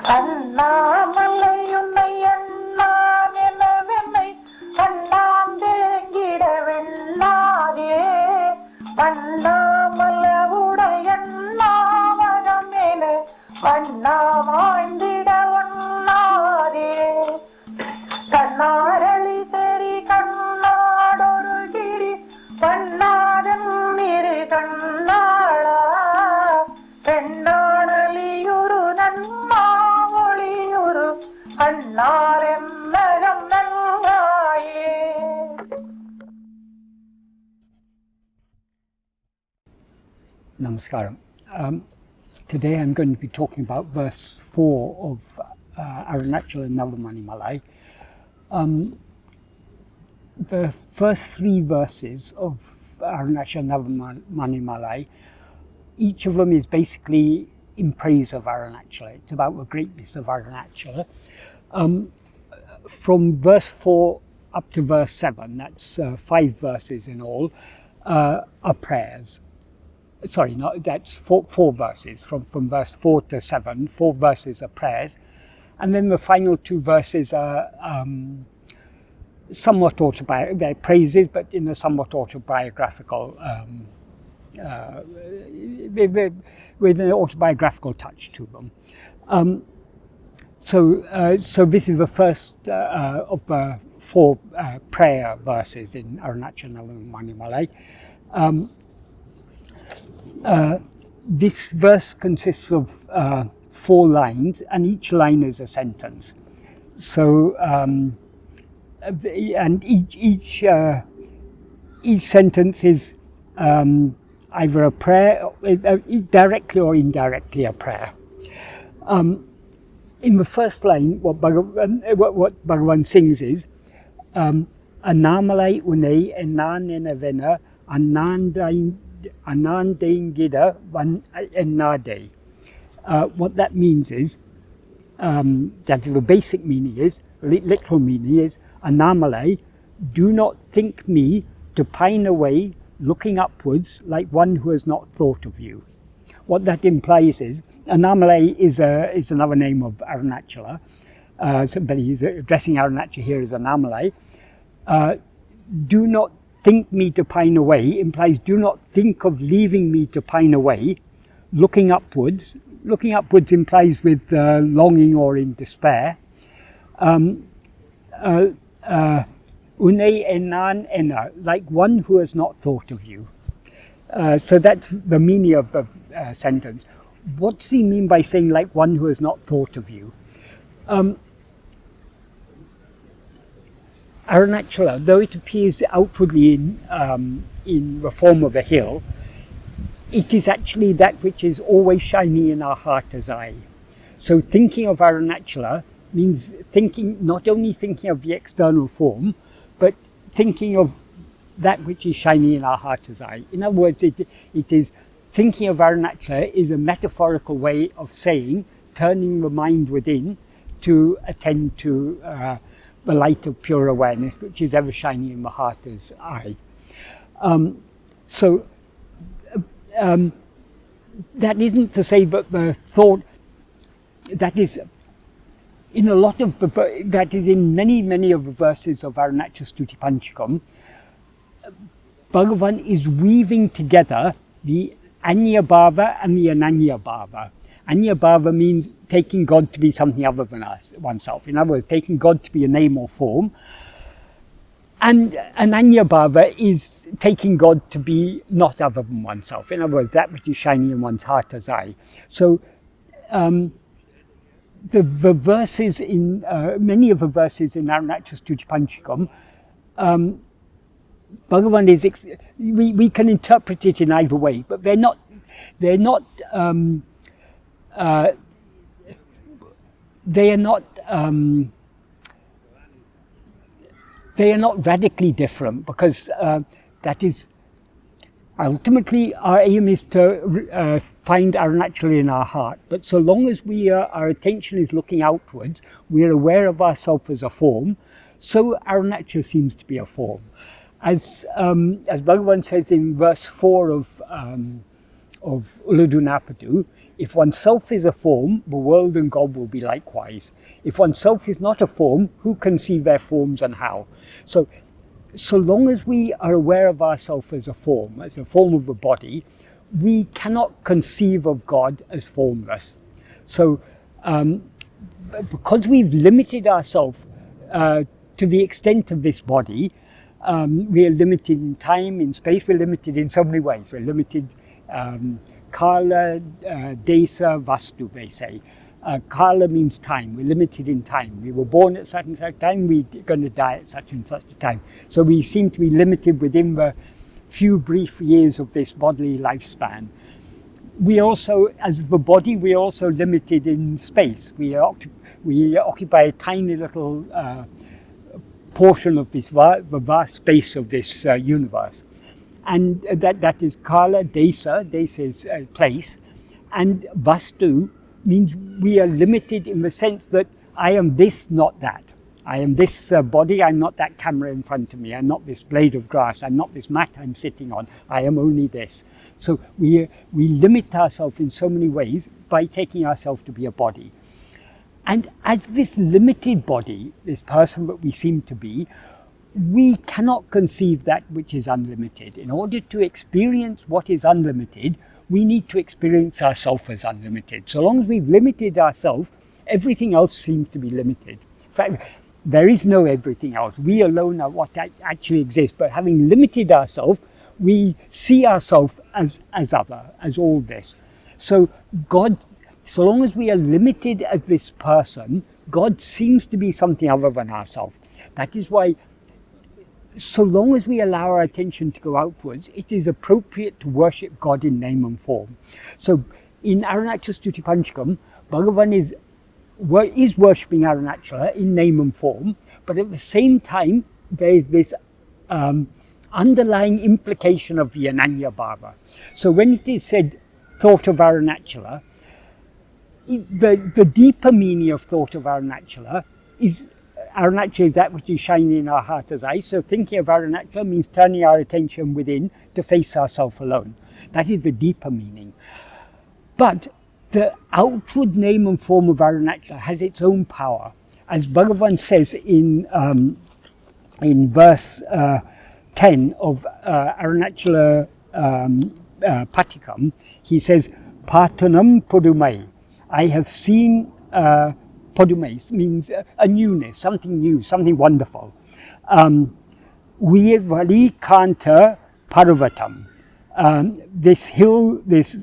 aṇṇā malaiyuṇai aṇṇā ணeṇaveṉai aṇṇān dēṅgiḍa veṇṇādē paṇṇā malavuḍa yeṇṇā vahameṉa paṇṇā māyndiḍa voṇṇādē kaṇṇā raḷiseṟi kaṇṇā ḍorukiṟi paṇṇā deṉṉiru kaṇṇāḻā peṇṇā ணaliyuru naṇṇā voḷiyuru naṇṇāyē. Namaskaram. Today I'm going to be talking about verse 4 of Arunachala Navamaṇimālai. The first three verses of Arunachala Navamaṇimālai, each of them is basically in praise of Arunachala. It's about the greatness of Arunachala. From verse 4 up to verse 7, that's 5 verses in all, are prayers. Sorry, no, that's four verses. From verse 4 to 7, 4 verses are prayers. And then the final 2 verses are somewhat they're praises, but in a somewhat autobiographical, with an autobiographical touch to them. So this is the first of the 4 prayer verses in Arunachala Navamaṇimālai. This verse consists of 4 lines, and each line is a sentence. So, and each sentence is either a prayer, directly or indirectly a prayer. In the first line, what Bhagavan sings is malaiyuṇai ṇeṇaveṉai āṇṇā dēṅgiḍa veṇṇādē. What that means is, that the basic meaning is, literal meaning is, ṇeṇaveṉai, do not think me to pine away, looking upwards like one who has not thought of you. What that implies is, ṇeṇaveṉai is another name of Arunachala, but he's addressing Arunachala here as ṇeṇaveṉai. Do not think me to pine away implies do not think of leaving me to pine away. Looking upwards implies with longing or in despair. Uṇai ṇeṇaveṉai, like one who has not thought of you. So that's the meaning of the sentence. What does he mean by saying like one who has not thought of you? Arunachala, though it appears outwardly in the form of a hill, it is actually that which is always shining in our heart as eye. So thinking of Arunachala means not only thinking of the external form, but thinking of that which is shining in our heart as eye. In other words, it is thinking of Arunachala is a metaphorical way of saying, turning the mind within to attend to the light of pure awareness, which is ever shining in the heart as eye. That isn't to say that the thought that is in a lot of that is in many of the verses of Arunachala Stuti Panchakam. Bhagavan is weaving together the Anya Bhava and the Ananya Bhava. Anya Bhava means taking God to be something other than oneself. In other words, taking God to be a name or form. And Ananya Bhava is taking God to be not other than oneself. In other words, that which is shining in one's heart as eye. So the verses in many of the verses in Arunachala Stuti Panchakam, Bhagavan is we can interpret it in either way, but they're not radically different, because that is ultimately our aim is to find Arunachala in our heart. But so long as our attention is looking outwards, we are aware of ourselves as a form. So Arunachala seems to be a form, as Bhagavan says in verse 4 of of Uladunapadu, if oneself is a form, the world and God will be likewise. If oneself is not a form, who can see their forms and how? So long as we are aware of ourselves as a form of a body, we cannot conceive of God as formless. So because we've limited ourselves to the extent of this body, we are limited in time, in space, we're limited in so many ways. We're limited Kala, Desa, Vastu, they say. Kala means time. We're limited in time. We were born at such and such time, we're going to die at such and such a time. So we seem to be limited within the few brief years of this bodily lifespan. We also, as the body, we're also limited in space. We occupy a tiny little portion of this the vast space of this universe. And that is Kala, Desa is place, and Vastu means we are limited in the sense that I am this, not that. I am this body, I'm not that camera in front of me, I'm not this blade of grass, I'm not this mat I'm sitting on, I am only this. So we limit ourselves in so many ways by taking ourselves to be a body. And as this limited body, this person that we seem to be, we cannot conceive that which is unlimited. In order to experience what is unlimited, we need to experience ourselves as unlimited. So long as we've limited ourselves, everything else seems to be limited. In fact, there is no everything else. We alone are what actually exists. But having limited ourselves, we see ourselves as other, as all this. So God, so long as we are limited as this person, God seems to be something other than ourselves. That is why, so long as we allow our attention to go outwards, it is appropriate to worship God in name and form. So in Arunachala Stuti Panchakam, Bhagavan is worshipping Arunachala in name and form, but at the same time there is this underlying implication of the Ananya Bhava. So when it is said thought of Arunachala, the deeper meaning of thought of Arunachala is Arunachala is that which is shining in our heart as eyes. So thinking of Arunachala means turning our attention within to face ourselves alone. That is the deeper meaning. But the outward name and form of Arunachala has its own power. As Bhagavan says in verse 10 of Arunachala Patikam, he says, Patanam Podumai. I have seen Podumai means a newness, something new, something wonderful. Virali Kanta Parvatam. This hill, this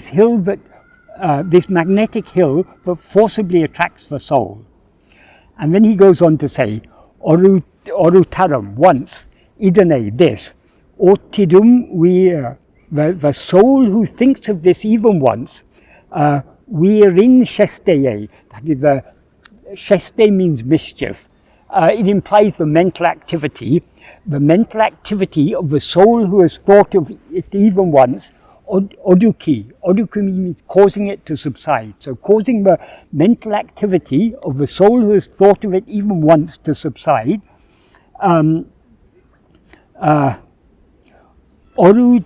hill that, this magnetic hill that forcibly attracts the soul. And then he goes on to say, Orutaram, once, Idane, this, Otidum, the soul who thinks of this even once, we're in Shesteye. That is, the Sheste means mischief. It implies the mental activity of the soul who has thought of it even once. Oduki means causing it to subside. So causing the mental activity of the soul who has thought of it even once to subside. Oru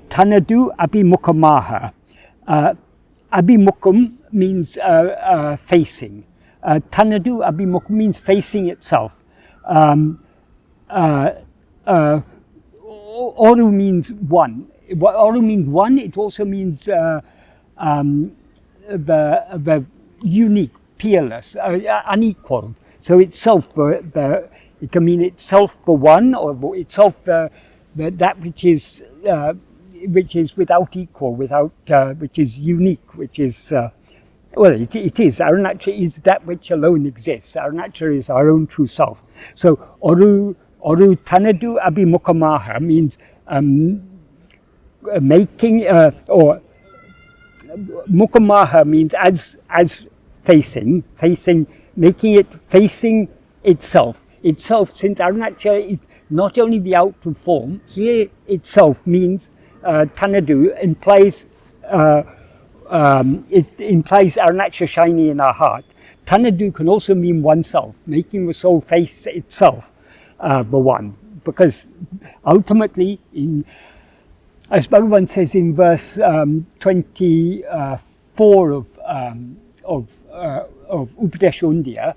tanadu abhimukamaha. Abhimukam means facing. Tanadu abhimukam means facing itself. Oru means one. Oru means one. It also means the unique, peerless, unequal. So itself, it can mean itself the one, or itself that which is without equal, which is unique, which is it is. Arunachala is that which alone exists. Arunachala is our own true self. So Oru Tanadu Abhimukamaha means making, or Mukamaha means as facing, making it facing itself. Itself, since Arunachala is not only the outward form, here itself means Tanadu implies it implies Arunachala shining in our heart. Tanadu can also mean oneself, making the soul face itself, the one. Because ultimately, in as Bhagavan says in verse 24 of Upadeshundya,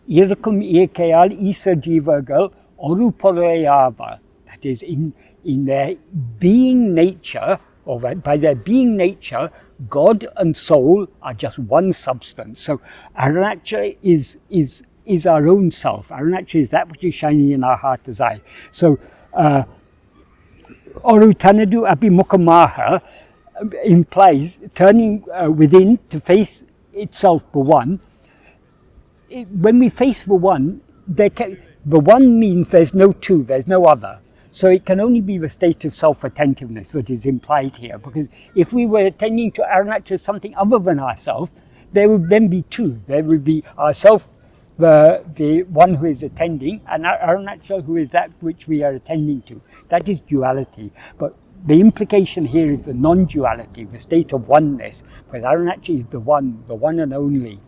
Irkum Ekayal Isa Jivagal Oruporayava. That is, in their being nature, or by their being nature, God and soul are just one substance. So Arunachala is our own self. Arunachala is that which is shining in our heart as I. So Oru Tanadu Abhimukamaha implies turning within to face itself for one. When we face the one, the one means there's no two, there's no other. So it can only be the state of self-attentiveness that is implied here, because if we were attending to Arunachala as something other than ourself, there would then be two. There would be ourself, the one who is attending, and Arunachala, who is that which we are attending to. That is duality. But the implication here is the non-duality, the state of oneness, because Arunachala is the one and only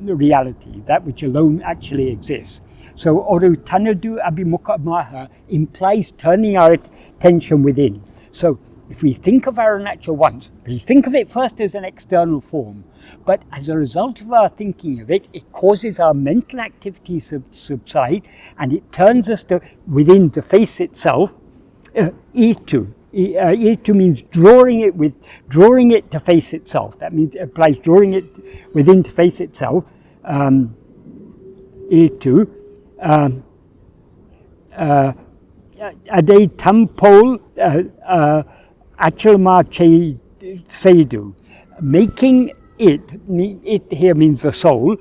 reality, that which alone actually exists. So Oru Tanadu Abhimukamaha implies turning our attention within. So if we think of Arunachala once, we think of it first as an external form, but as a result of our thinking of it, it causes our mental activity to subside, and it turns us within to face itself. Itu. Itu means drawing it to face itself. That means it implies drawing it within to face itself. Itu. Ade tampol achalma sedu, making it here means the soul,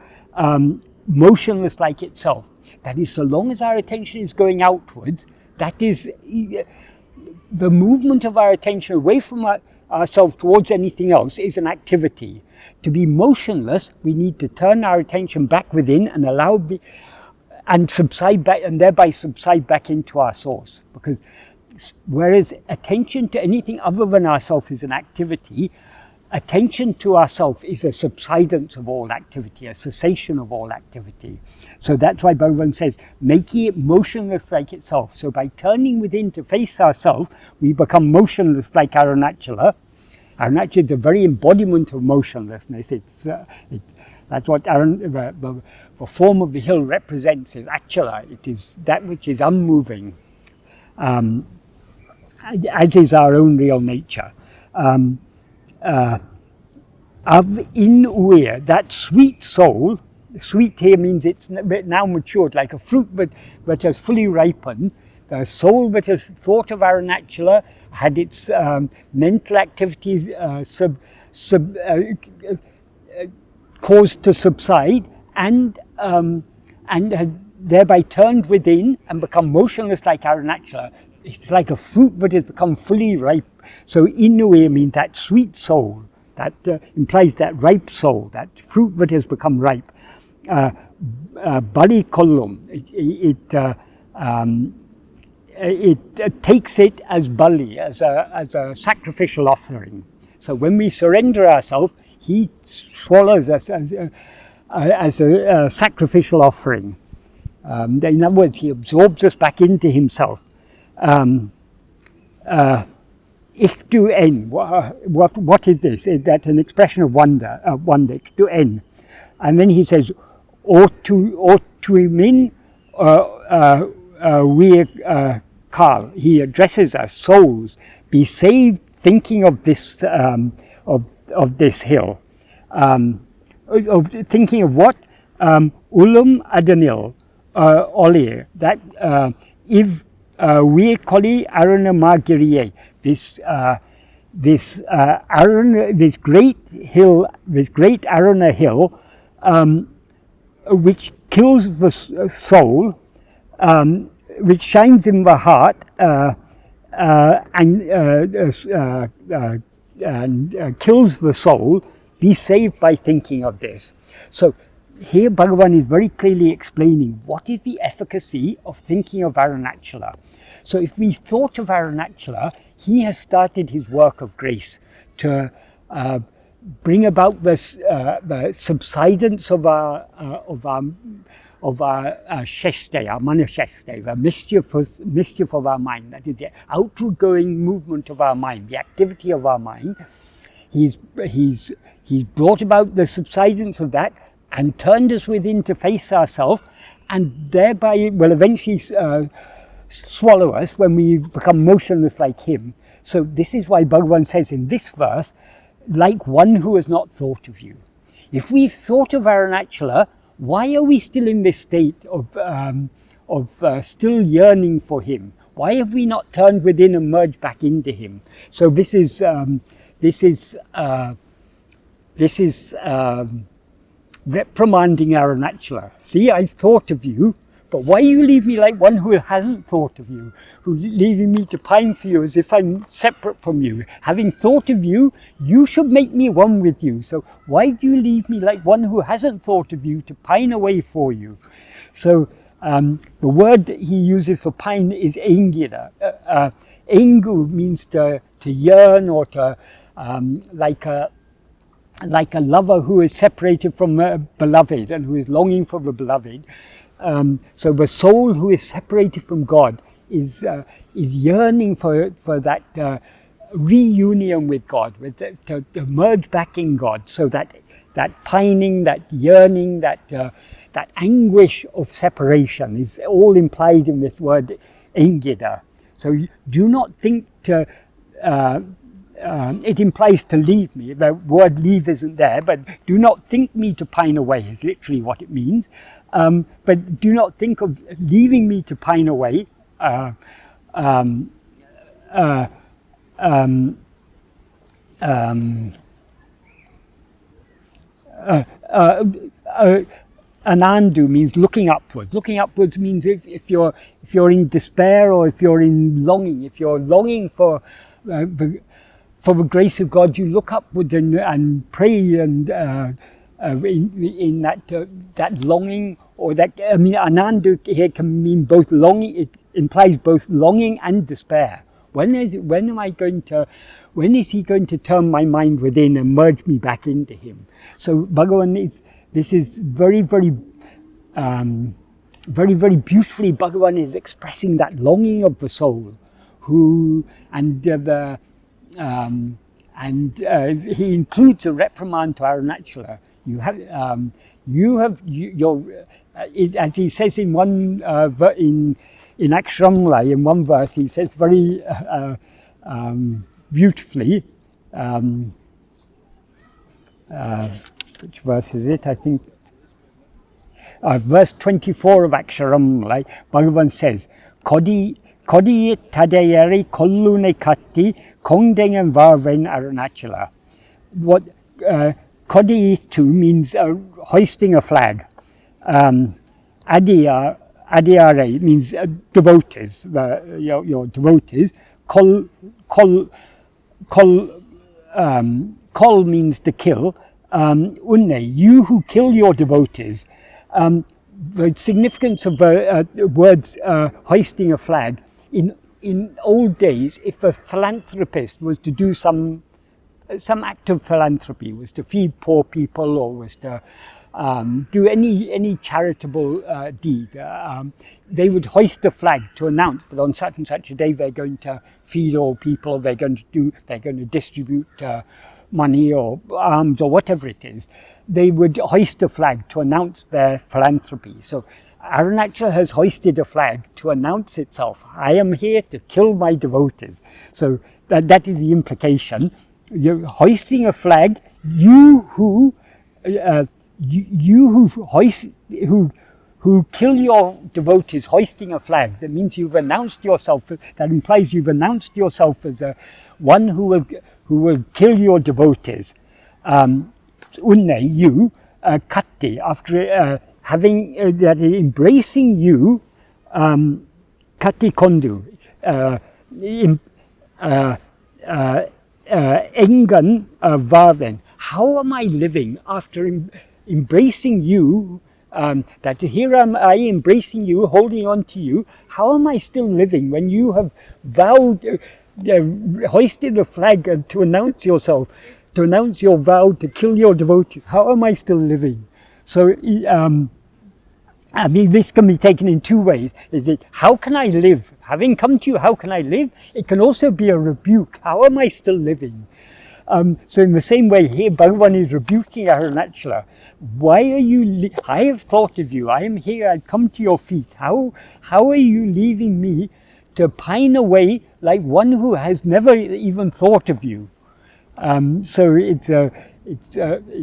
motionless like itself. That is, so long as our attention is going outwards, that is, the movement of our attention away from ourselves towards anything else is an activity. To be motionless, we need to turn our attention back within and and subside back, and thereby subside back into our source. Because whereas attention to anything other than ourself is an activity, attention to ourself is a subsidence of all activity, a cessation of all activity. So that's why Bhagavan says, making it motionless like itself. So by turning within to face ourself, we become motionless like Arunachala. Arunachala is the very embodiment of motionlessness. That's what the form of the hill represents, is Achala. It is that which is unmoving, as is our own real nature. Av in uir, that sweet soul, sweet here means it's now matured, like a fruit but has fully ripened. The soul that has thought of Arunachala, had its mental activities caused to subside, and had thereby turned within and become motionless like Arunachala. It's like a fruit that has become fully ripe. So Inuya means that sweet soul, that implies that ripe soul, that fruit that has become ripe. Bali kollum, it takes it as bali, as a sacrificial offering. So when we surrender ourselves, he swallows us as a sacrificial offering. In other words, he absorbs us back into himself. Iktu en, what is this? That's an expression of wonder, iktu en. And then he says, otuimin we kal. He addresses us, souls, be saved thinking of this of this hill. Thinking of what? Ulum adanil olir, that if we koli arunamagiriye, this great hill, this great Aruna hill, which kills the soul, which shines in the heart, and kills the soul, be saved by thinking of this. So here Bhagavan is very clearly explaining what is the efficacy of thinking of Arunachala. So if we thought of Arunachala, he has started his work of grace to bring about this the subsidence of our our sheste, our manasheste, the mischief of our mind, that is the outward going movement of our mind, the activity of our mind. He's brought about the subsidence of that and turned us within to face ourselves, and thereby will eventually swallow us when we become motionless like him. So this is why Bhagavan says in this verse, like one who has not thought of you. If we've thought of Arunachala, why are we still in this state of still yearning for him? Why have we not turned within and merged back into him? So this is reprimanding Arunachala. See, I've thought of you, but why you leave me like one who hasn't thought of you, who's leaving me to pine for you as if I'm separate from you? Having thought of you, you should make me one with you. So why do you leave me like one who hasn't thought of you to pine away for you? So the word he uses for pine is dēṅgiḍa. Engu means to yearn, or to like a lover who is separated from a beloved and who is longing for the beloved. So the soul who is separated from God is yearning for that reunion with God, to merge back in God. So that pining, that yearning, that anguish of separation is all implied in this word dēṅgiḍa. So do not think to. It implies to leave me. The word leave isn't there, but do not think me to pine away is literally what it means. But do not think of leaving me to pine away. Anandu means looking upwards. Looking upwards means if you're in despair, or if you're in longing, if you're longing for the grace of God, you look upwards and pray, and in that longing, or that, I mean, Anandu here can mean both longing. It implies both longing and despair. When is he going to turn my mind within and merge me back into him? So Bhagavan this is very, very beautifully, Bhagavan is expressing that longing of the soul, he includes a reprimand to Arunachala. As he says in one in Aksharamlai, in one verse, he says very beautifully. Which verse is it? I think verse 24 of Aksharamlai. Bhagavan says, "Kodi tadayari kollune katti kongdengen varven Arunachala." What kodi tu means hoisting a flag. Adiare means devotees, your devotees. Kol means to kill. Unne, you who kill your devotees. The significance of words hoisting a flag, in old days, if a philanthropist was to do some act of philanthropy, was to feed poor people, or was to do any charitable deed, they would hoist a flag to announce that on such and such a day they're going to feed all people, they're going to distribute money or alms or whatever it is. They would hoist a flag to announce their philanthropy. So Arunachala has hoisted a flag to announce itself. I am here to kill my devotees. So that is the implication. You're hoisting a flag. You who kill your devotees, hoisting a flag. That means you've announced yourself. That implies you've announced yourself as the one who will kill your devotees. Unne, you, katti, after having that embracing you, katti kondu, engan varven. How am I living after embracing you? That here am I embracing you, holding on to you. How am I still living when you have vowed, hoisted a flag to announce yourself, to announce your vow to kill your devotees? How am I still living? So I mean, this can be taken in two ways. Is it, how can I live? Having come to you, how can I live? It can also be a rebuke. How am I still living? So in the same way here, Bhagavan is rebuking Arunachala. Why are you, I have thought of you. I am here, I've come to your feet. How are you leaving me to pine away like one who has never even thought of you? So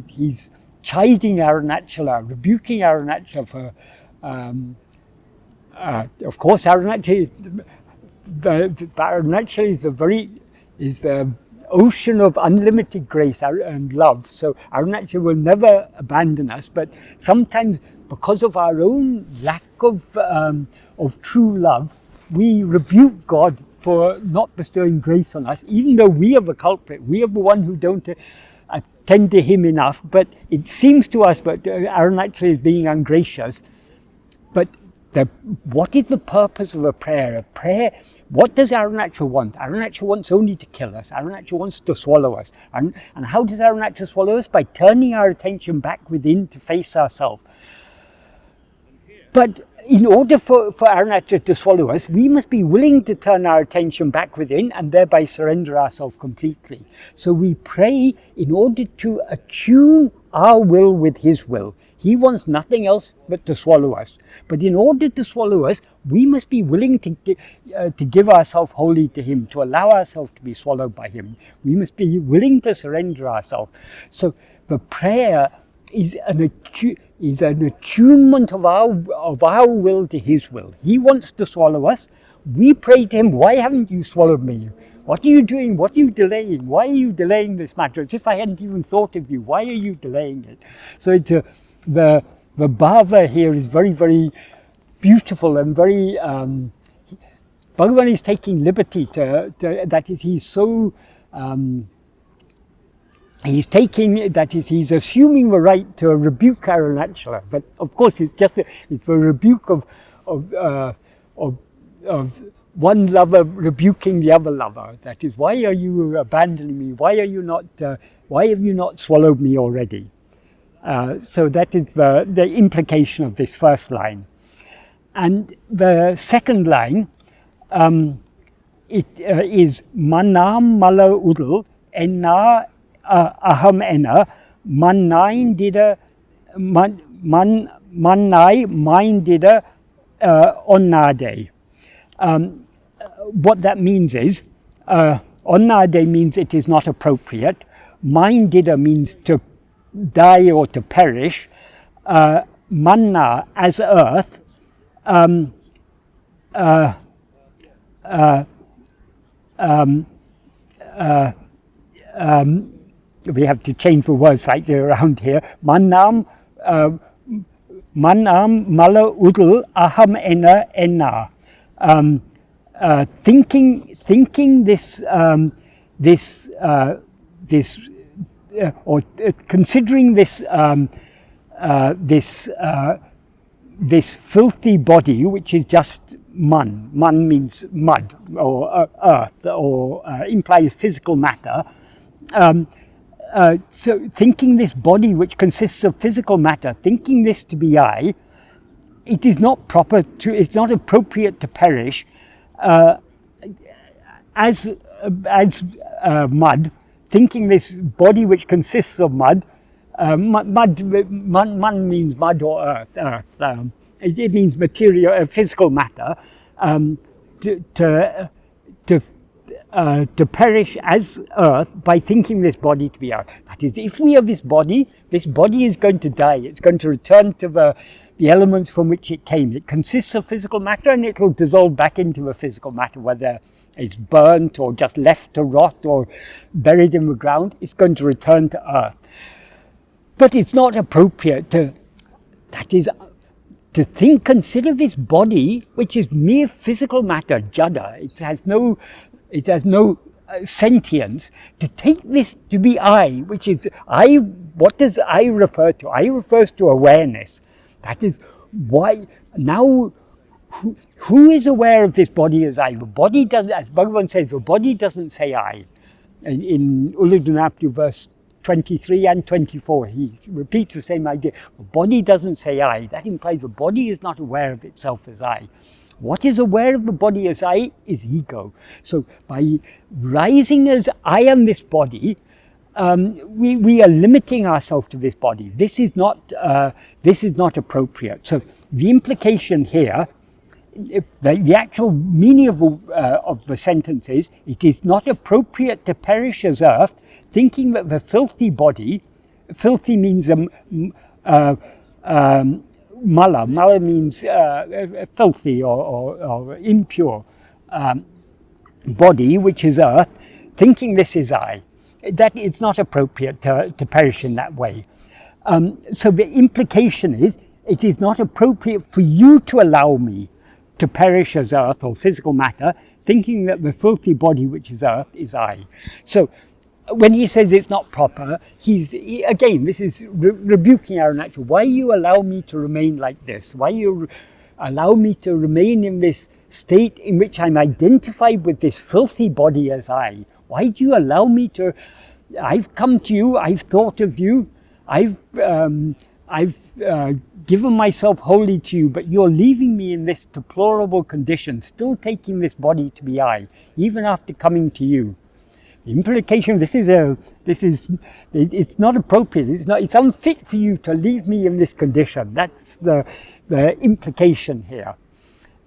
he's chiding Arunachala, rebuking Arunachala for, of course, Arunachala is the ocean of unlimited grace and love. So Arunachala will never abandon us, but sometimes because of our own lack of true love, we rebuke God for not bestowing grace on us, even though we are the culprit. We are the one who don't attend to him enough, but it seems to us that Arunachala is being ungracious. But what is the purpose of a prayer? A prayer, what does Arunachala want? Arunachala wants only to kill us. Arunachala wants to swallow us. And how does Arunachala swallow us? By turning our attention back within to face ourselves. But in order for Arunachala to swallow us, we must be willing to turn our attention back within and thereby surrender ourselves completely. So we pray in order to attune our will with his will. He wants nothing else but to swallow us. But in order to swallow us, we must be willing to give ourselves wholly to him, to allow ourselves to be swallowed by him. We must be willing to surrender ourselves. So the prayer is an attunement of our will to his will. He wants to swallow us. We pray to him, why haven't you swallowed me? What are you doing? What are you delaying? Why are you delaying this matter? As if I hadn't even thought of you. Why are you delaying it? So it's the bhava here is very, very beautiful and very, Bhagavan is taking liberty that is, he's so, he's assuming the right to rebuke Arunachala, but of course it's a rebuke of one lover rebuking the other lover. That is, why are you abandoning me? Why have you not swallowed me already? So that is the implication of this first line. And the second line, is manam malavuḍa ṇeṇṇā vahameṉa maṇṇāyē māyndiḍa ṇnādē. What that means is, ṇnādē means it is not appropriate. Māyndiḍa means to die or to perish. Maṇṇā as earth. We have to change the words slightly around here. Manam malavuḍa vahameṉa ṇeṇṇā. Thinking or considering this filthy body, which is just man. Man means mud or earth, or implies physical matter. So thinking this body, which consists of physical matter, thinking this to be I, it is not it's not appropriate to perish as mud. Thinking this body, which consists of mud, mud means mud or earth. It means material, physical matter. To perish as earth by thinking this body to be earth. That is, if we have this body is going to die. It's going to return to the elements from which it came. It consists of physical matter, and it will dissolve back into the physical matter, whether it's burnt or just left to rot or buried in the ground. It's going to return to earth. But it's not appropriate to consider this body, which is mere physical matter, jada. It has no sentience, to take this to be I, which is I. What does I refer to? I refers to awareness. That is why now, who is aware of this body as I? The body doesn't, as Bhagavan says, the body doesn't say I. In Ulladu verse 23 and 24. He repeats the same idea. The body doesn't say I. That implies the body is not aware of itself as I. What is aware of the body as I is ego. So by rising as I am this body, we are limiting ourselves to this body. This is not appropriate. So the implication here, the actual meaning of the sentence is, it is not appropriate to perish as earth, thinking that the filthy body, filthy means mala means filthy or impure body, which is earth, thinking this is I. That it's not appropriate to perish in that way. So the implication is, it is not appropriate for you to allow me to perish as earth or physical matter, thinking that the filthy body which is earth is I. So when he says it's not proper, again, this is rebuking Arunachala. Why you allow me to remain like this? Why you allow me to remain in this state in which I'm identified with this filthy body as I? Why do you allow me to? I've come to you, I've thought of you, I've given myself wholly to you, but you're leaving me in this deplorable condition, still taking this body to be I, even after coming to you. The implication, it's not appropriate, it's unfit for you to leave me in this condition. That's the implication here.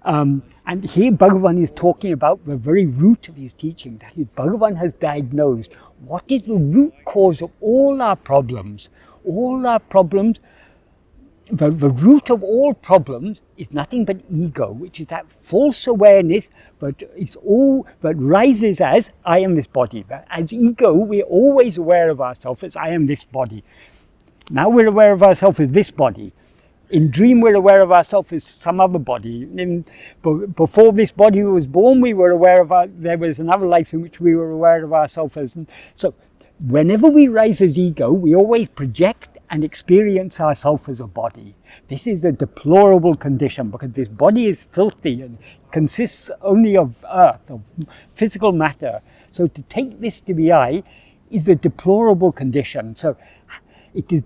And here Bhagavan is talking about the very root of his teaching. That is, Bhagavan has diagnosed what is the root cause of all our problems. All our problems, the root of all problems is nothing but ego, which is that false awareness that rises as I am this body. As ego, we're always aware of ourselves as I am this body. Now we're aware of ourselves as this body. In dream, we're aware of ourselves as some other body. Before this body was born, we were aware of there was another life in which we were aware of ourselves as. So, whenever we rise as ego, we always project and experience ourselves as a body. This is a deplorable condition, because this body is filthy and consists only of earth, of physical matter. So to take this to be I is a deplorable condition. So it is,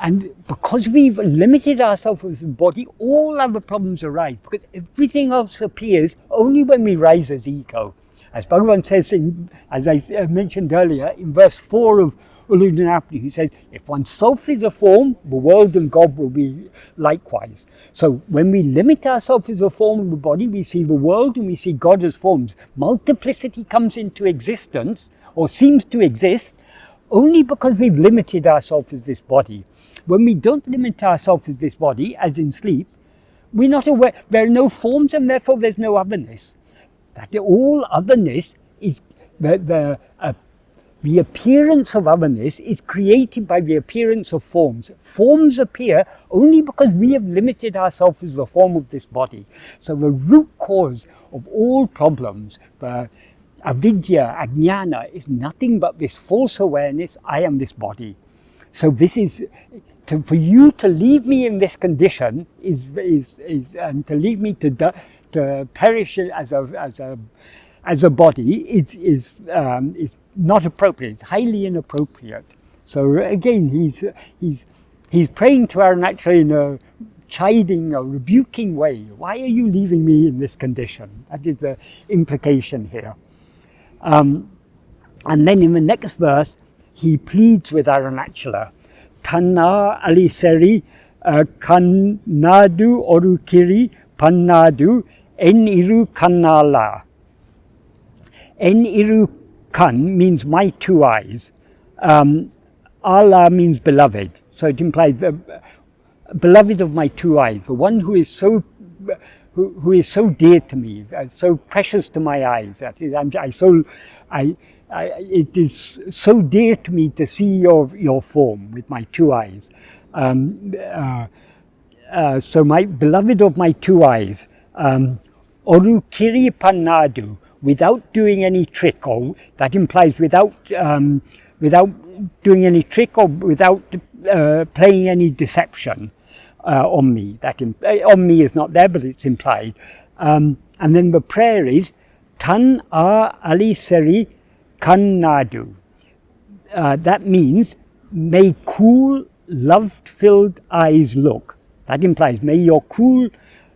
and because we've limited ourselves as a body, all other problems arise, because everything else appears only when we rise as ego. As Bhagavan says, as I mentioned earlier, in verse 4 of Uludunapadi, he says, if one's self is a form, the world and God will be likewise. So when we limit ourselves as a form of the body, we see the world and we see God as forms. Multiplicity comes into existence, or seems to exist, only because we've limited ourselves as this body. When we don't limit ourselves as this body, as in sleep, we're not aware, there are no forms, and therefore there's no otherness. That all otherness is the appearance of otherness is created by the appearance of forms. Forms appear only because we have limited ourselves as the form of this body. So the root cause of all problems, the avidya, ajnana, is nothing but this false awareness, I am this body. So this is, for you to leave me in this condition and to leave me to perish as a body is not appropriate. It's highly inappropriate. So again, he's praying to Arunachala in a chiding or rebuking way. Why are you leaving me in this condition? That is the implication here. And then in the next verse, he pleads with Arunachala. taṇṇā raļiseṟi kaṇṇādu ḍorukiṟi paṇṇādu ṉeṇniru kaṇṇāḻā. ṉeṇniru kan means my two eyes. Allah means beloved. So it implies the beloved of my two eyes, the one who is so dear to me, so precious to my eyes. That is, it is so dear to me to see your form with my two eyes. So my beloved of my two eyes, ḍorukiṟi paṇṇādu, without doing any trick, or that implies without doing any trick, or without playing any deception on me. On me is not there, but it's implied. And then the prayer is taṇṇā raļiseṟi kaṇṇādu. that means, may cool, love-filled eyes look. That implies, may your cool,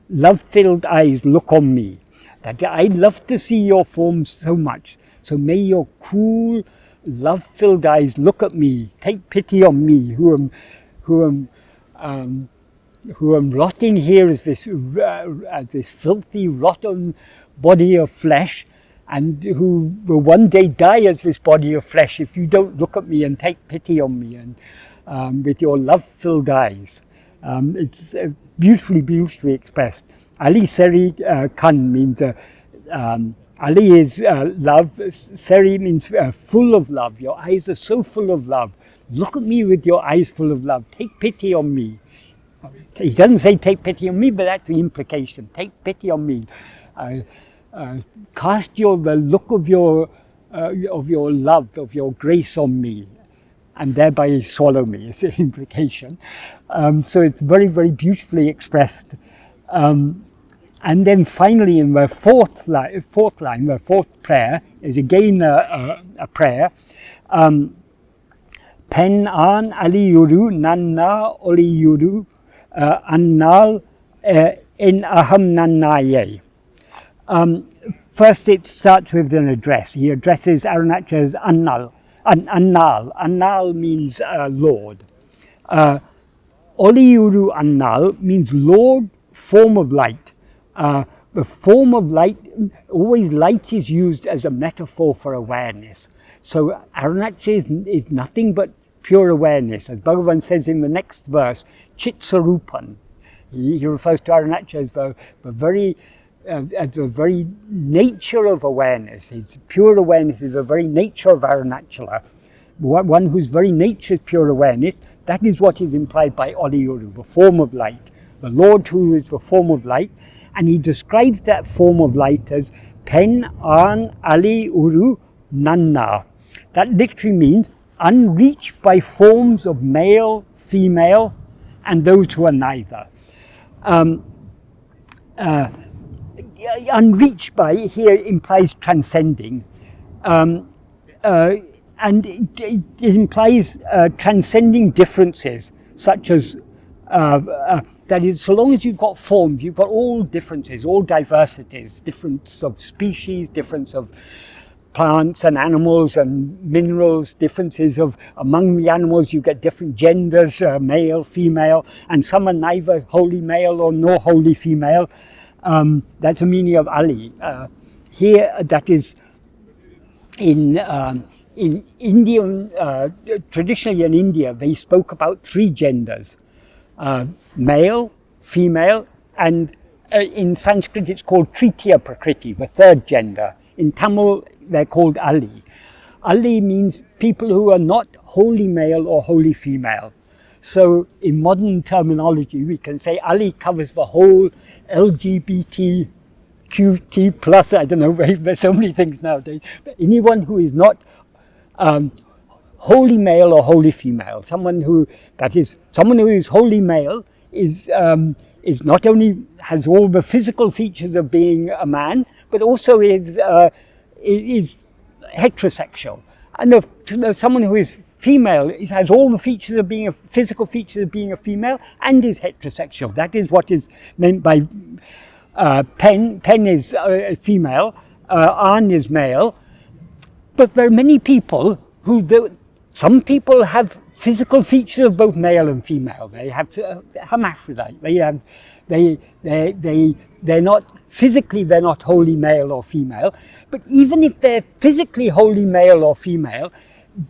love-filled eyes look on me. That I love to see your form so much. So may your cool, love-filled eyes look at me. Take pity on me, who am rotting here as this filthy, rotten body of flesh, and who will one day die as this body of flesh if you don't look at me and take pity on me and with your love-filled eyes. It's beautifully, beautifully expressed. Raḻiseṟi kan means, Ali is love, Seri means full of love. Your eyes are so full of love. Look at me with your eyes full of love. Take pity on me. He doesn't say take pity on me, but that's the implication. Take pity on me. Cast the look of your love, of your grace on me, and thereby swallow me, is the implication. So it's very, very beautifully expressed. And then finally in the fourth line, the fourth prayer, is again a prayer. Peṇṇā ṇaliyuru ṇeṇṇā aṇṇā in aham naṇṇāyē. First it starts with an address. He addresses Arunachala as aṇṇā. aṇṇā means Lord. Voḷiyuru aṇṇā means Lord, form of light. The form of light, always light is used as a metaphor for awareness. So Arunachala is nothing but pure awareness. As Bhagavan says in the next verse, Chitsarupan. He refers to Arunachala as the very nature of awareness. It's pure awareness is the very nature of Arunachala. One whose very nature is pure awareness. That is what is implied by voļiyuru, the form of light. The Lord who is the form of light. And he describes that form of light as peṇṇā ṇaliyuru naṇṇā. That literally means unreached by forms of male, female, and those who are neither. Unreached by here implies transcending. And it implies transcending differences, such as that is, so long as you've got forms, you've got all differences, all diversities, difference of species, difference of plants and animals and minerals, differences of among the animals you get different genders, male, female, and some are neither wholly male or nor wholly female. That's the meaning of Ali. Here, that is in Indian, traditionally in India, they spoke about three genders. Male, female, and in Sanskrit it's called Tritiya Prakriti, the third gender. In Tamil they're called Ali. Ali means people who are not wholly male or wholly female. So in modern terminology we can say Ali covers the whole LGBTQT+, I don't know, there's so many things nowadays, but anyone who is not wholly male or wholly female. Someone who is wholly male is not only has all the physical features of being a man, but also is heterosexual. And someone who is female has all the features of being physical features of being a female and is heterosexual. That is what is meant by pen. Pen is female, aṇ is male. But there are many people some people have physical features of both male and female. They have hermaphrodite. They're not physically, they're not wholly male or female. But even if they're physically wholly male or female,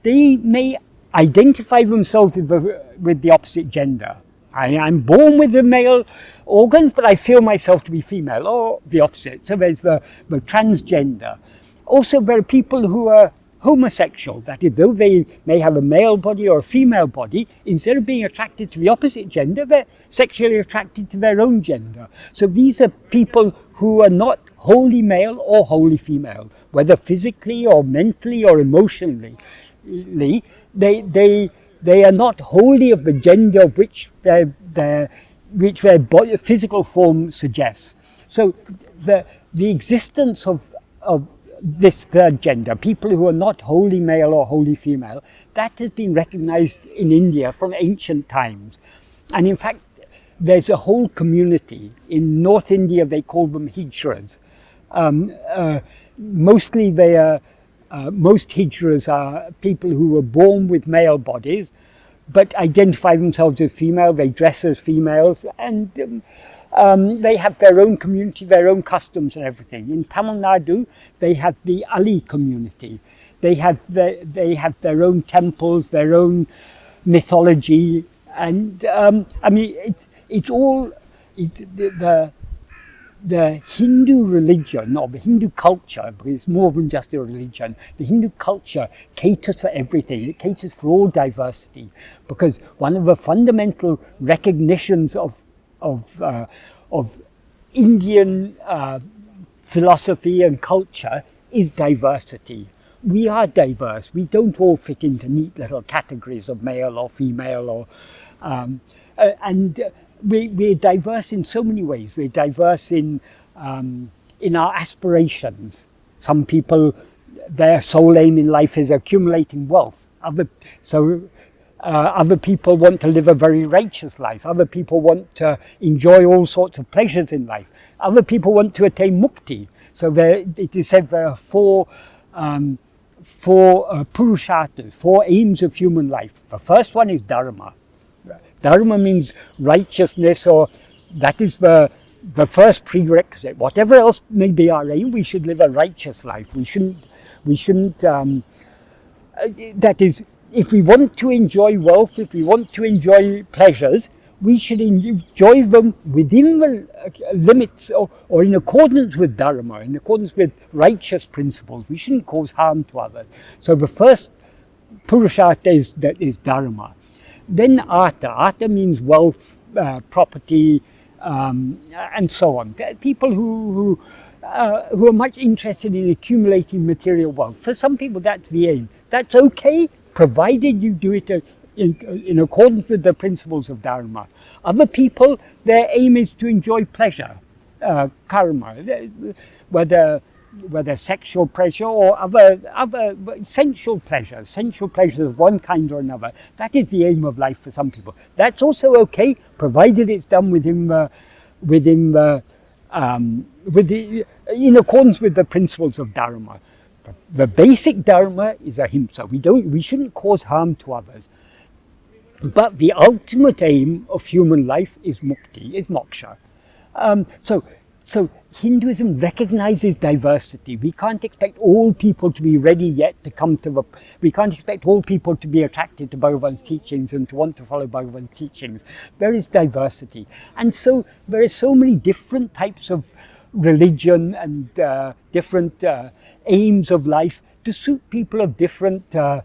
they may identify themselves with the opposite gender. I'm born with the male organs, but I feel myself to be female, or the opposite. So there's the transgender. Also, there are people who are homosexual, that is, though they may have a male body or a female body, instead of being attracted to the opposite gender, they're sexually attracted to their own gender. So these are people who are not wholly male or wholly female, whether physically or mentally or emotionally. They are not wholly of the gender of which their physical form suggests. So the existence of this third gender, people who are not wholly male or wholly female, that has been recognized in India from ancient times. And in fact, there's a whole community. In North India, they call them hijras. Mostly most hijras are people who were born with male bodies, but identify themselves as female, they dress as females, and they have their own community, their own customs and everything. In Tamil Nadu, they have the Ali community. They have their own temples, their own mythology, and I mean, it's all the Hindu religion, or the Hindu culture, because it's more than just a religion, the Hindu culture caters for everything. It caters for all diversity, because one of the fundamental recognitions of Indian philosophy and culture is diversity. We are diverse. We don't all fit into neat little categories of male or female, or we're diverse in so many ways. We're diverse in our aspirations. Some people, their sole aim in life is accumulating wealth. Other people want to live a very righteous life. Other people want to enjoy all sorts of pleasures in life. Other people want to attain mukti. So it is said there are four purusharthas, four aims of human life. The first one is dharma. Dharma means righteousness, or that is the first prerequisite. Whatever else may be our aim, we should live a righteous life. We shouldn't. That is, if we want to enjoy wealth, if we want to enjoy pleasures, we should enjoy them within the limits, or in accordance with dharma, in accordance with righteous principles. We shouldn't cause harm to others. So the first purushartha is dharma. Then artha. Artha means wealth, property, and so on. There are people who are much interested in accumulating material wealth. For some people, that's the aim. That's okay, provided you do it in accordance with the principles of dharma. Other people, their aim is to enjoy pleasure, karma, whether sexual pleasure or other sensual pleasures of one kind or another. That is the aim of life for some people. That's also okay, provided it's done in accordance with the principles of dharma. The basic dharma is ahimsa. We shouldn't cause harm to others. But the ultimate aim of human life is mukti, is moksha. So Hinduism recognizes diversity. We can't expect all people to be ready yet to come to we can't expect all people to be attracted to Bhagavan's teachings and to want to follow Bhagavan's teachings. There is diversity. And so there are so many different types of religion and different aims of life to suit people of different types.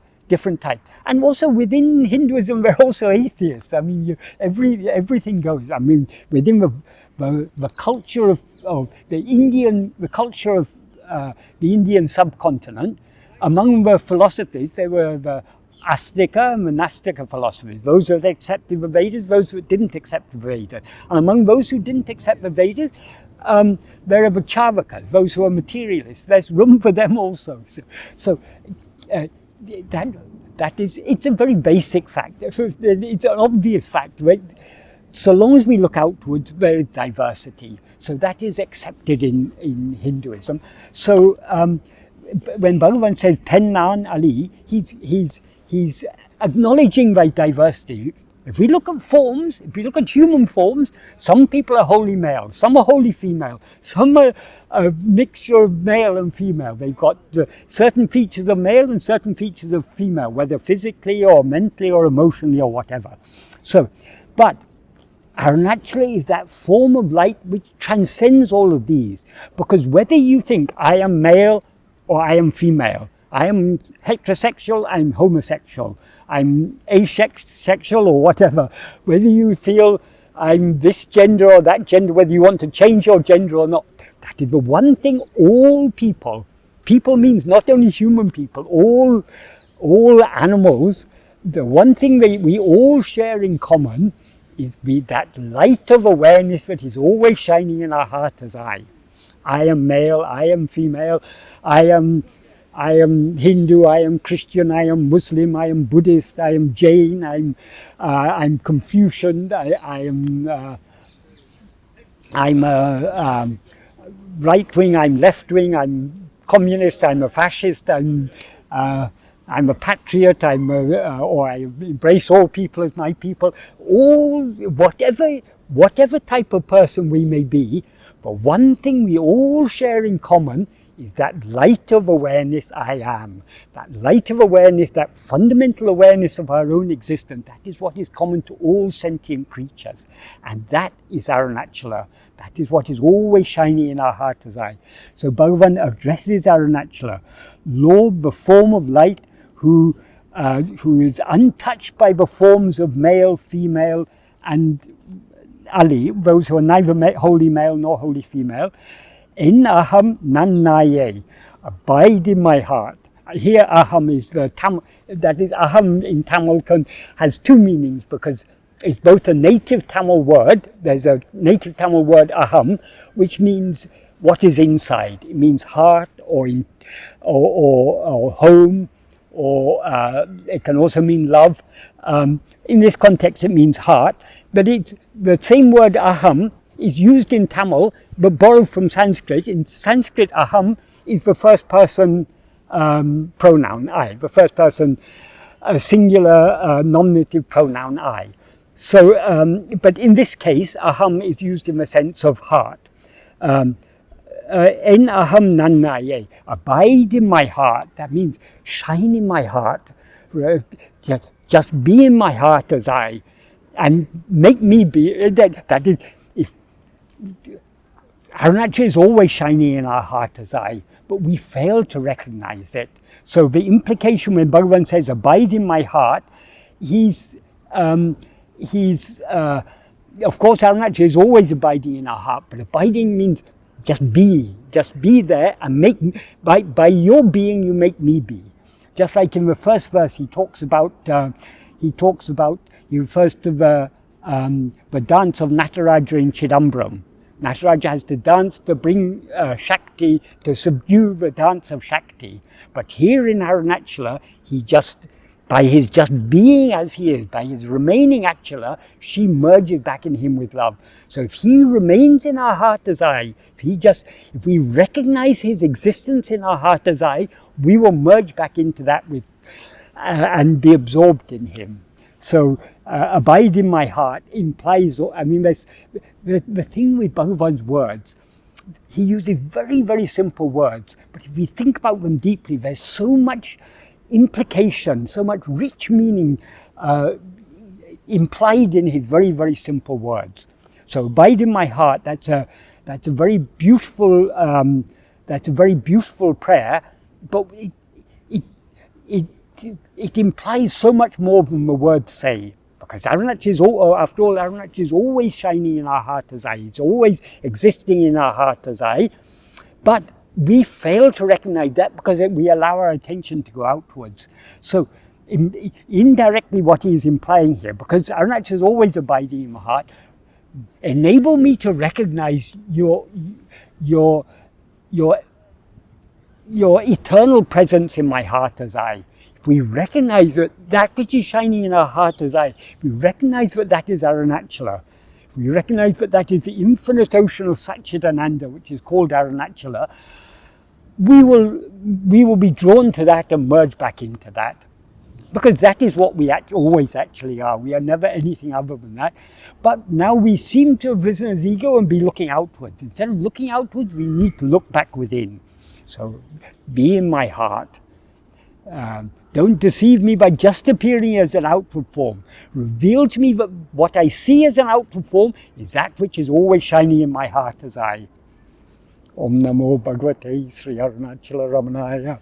And also within Hinduism, there are also atheists. I mean, everything goes. I mean, within the culture of the Indian subcontinent, among the philosophies, there were the Astika and the Nastika philosophies. Those that accepted the Vedas, those that didn't accept the Vedas. And among those who didn't accept the Vedas, there are the Charvakas, those who are materialists. There's room for them also. So that is, it's a very basic fact. It's an obvious fact, right? So long as we look outwards, there is diversity. So that is accepted in Hinduism. So when Bhagavan says peṇṇā Ali, he's acknowledging the diversity. If we look at forms, if we look at human forms, some people are wholly male, some are wholly female, some are a mixture of male and female. They've got certain features of male and certain features of female, whether physically or mentally or emotionally or whatever. So, but Arunachala is that form of light which transcends all of these. Because whether you think I am male or I am female, I am heterosexual, I'm homosexual, I'm asexual or whatever, whether you feel I'm this gender or that gender, whether you want to change your gender or not, that is the one thing all people means not only human people, all animals, the one thing we all share in common is that light of awareness that is always shining in our heart as I. I am male, I am female, I am Hindu, I am Christian, I am Muslim, I am Buddhist, I am Jain, I'm Confucian, I'm right wing, I'm left wing, I'm communist, I'm a fascist, I'm a patriot, or I embrace all people as my people. Whatever type of person we may be, but one thing we all share in common is that light of awareness I am. That light of awareness, that fundamental awareness of our own existence, that is what is common to all sentient creatures. And that is Arunachala. That is what is always shining in our heart as I. So Bhagavan addresses Arunachala, Lord, the form of light, who is untouched by the forms of male, female, and Ali, those who are neither wholly male nor wholly female. Aham naṇṇāyē, abide in my heart. Here aham is the Tamil, that is aham in Tamil has two meanings, because it's both a native Tamil word. There's a native Tamil word aham, which means what is inside. It means heart or home, or it can also mean love. In this context it means heart, but it's the same word aham is used in Tamil but borrowed from Sanskrit. In Sanskrit, aham is the first person pronoun I, the first person singular nominative pronoun I. So, but in this case, aham is used in the sense of heart. En aham naṇṇāyē, abide in my heart. That means shine in my heart. Just be in my heart as I, and make me be. That is, Arunachala is always shining in our heart as I, but we fail to recognize it. So the implication when Bhagavan says, abide in my heart, of course Arunachala is always abiding in our heart, but abiding means just be there, and by your being you make me be. Just like in the first verse he refers to the dance of Nataraja in Chidambaram. Nataraja has to dance to bring Shakti, to subdue the dance of Shakti. But here in Arunachala, by his just being as he is, by his remaining Achala, she merges back in him with love. So if he remains in our heart as I, if we recognize his existence in our heart as I, we will merge back into that with and be absorbed in him. So abide in my heart implies, there's the thing with Bhagavan's words, he uses very, very simple words, but if we think about them deeply, there's so much implication, so much rich meaning implied in his very, very simple words. So abide in my heart, that's a very beautiful prayer, but it implies so much more than the words say. Because Arunachala is always shining in our heart as I. It's always existing in our heart as I. But we fail to recognize that because we allow our attention to go outwards. So indirectly what he is implying here, because Arunachala is always abiding in my heart, enable me to recognize your eternal presence in my heart as I. If we recognize that which is shining in our heart as I, if we recognize that is Arunachala, if we recognize that is the infinite ocean of Satchidananda, which is called Arunachala, we will be drawn to that and merge back into that. Because that is what we always actually are. We are never anything other than that. But now we seem to have risen as ego and be looking outwards. Instead of looking outwards, we need to look back within. So be in my heart. Don't deceive me by just appearing as an outward form. Reveal to me that what I see as an outward form is that which is always shining in my heart as I. Om Namo Bhagavate Śrī Aruṇācala Navamaṇimālai.